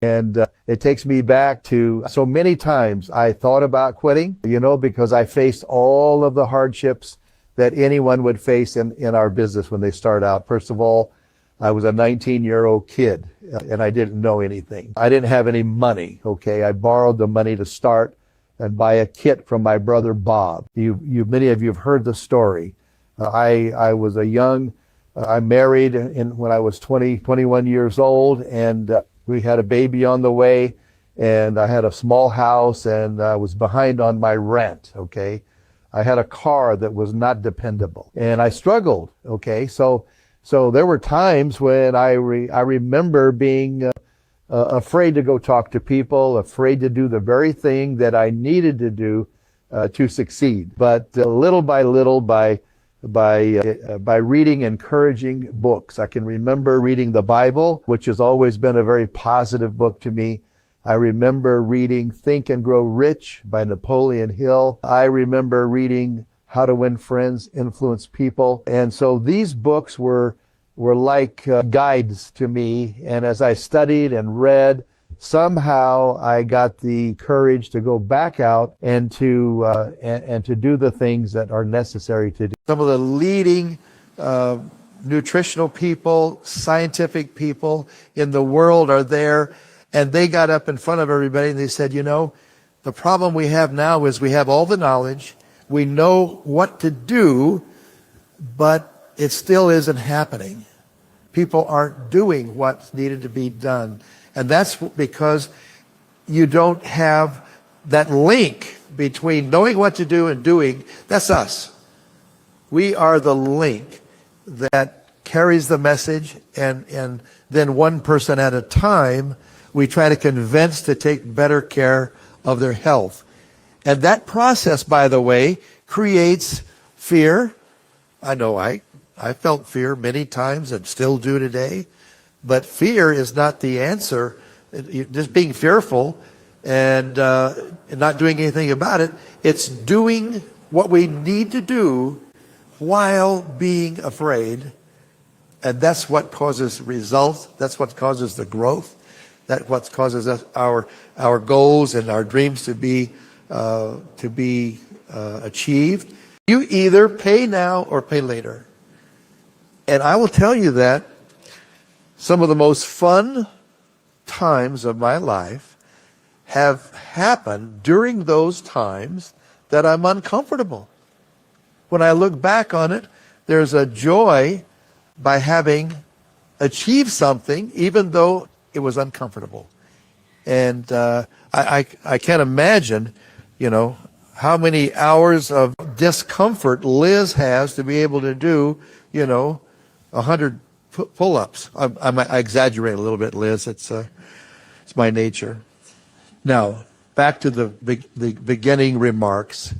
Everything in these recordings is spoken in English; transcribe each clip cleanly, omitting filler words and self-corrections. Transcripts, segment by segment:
And it takes me back to so many times I thought about quitting, because I faced all of the hardships that anyone would face in our business when they start out. First of all, I was a 19-year-old kid and I didn't know anything. I didn't have any money, okay? I borrowed the money to start and buy a kit from my brother Bob. Many of you have heard the story. I was I married when I was 21 years old, and we had a baby on the way, and I had a small house, and I was behind on my rent, okay? I had a car that was not dependable, and I struggled, okay? So there were times when I remember being afraid to go talk to people, afraid to do the very thing that I needed to do to succeed. But little by little, by reading encouraging books. I can remember reading the Bible, which has always been a very positive book to me. I remember reading Think and Grow Rich by Napoleon Hill. I remember reading How to Win Friends, Influence People. And so these books were like guides to me. And as I studied and read, somehow I got the courage to go back out and to do the things that are necessary to do. Some of the leading nutritional people, scientific people in the world are there, and they got up in front of everybody and they said, the problem we have now is we have all the knowledge, we know what to do, but it still isn't happening. People aren't doing what's needed to be done. And that's because you don't have that link between knowing what to do and doing. That's us. We are the link that carries the message, and then one person at a time, we try to convince to take better care of their health. And that process, by the way, creates fear. I know I felt fear many times and still do today. But fear is not the answer. Just being fearful and not doing anything about it. It's doing what we need to do while being afraid. And that's what causes results. That's what causes the growth. That's what causes us our goals and our dreams to be achieved. You either pay now or pay later. And I will tell you that some of the most fun times of my life have happened during those times that I'm uncomfortable. When I look back on it, there's a joy by having achieved something, even though it was uncomfortable. And I can't imagine, how many hours of discomfort Liz has to be able to do, 100 pull-ups. I exaggerate a little bit, Liz. It's my nature. Now, back to the beginning remarks.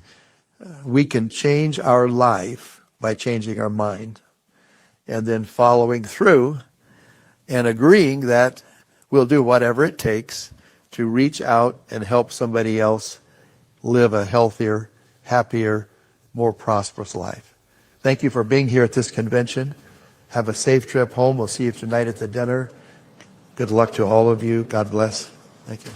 We can change our life by changing our mind, and then following through and agreeing that we'll do whatever it takes to reach out and help somebody else live a healthier, happier, more prosperous life. Thank you for being here at this convention. Have a safe trip home. We'll see you tonight at the dinner. Good luck to all of you. God bless. Thank you.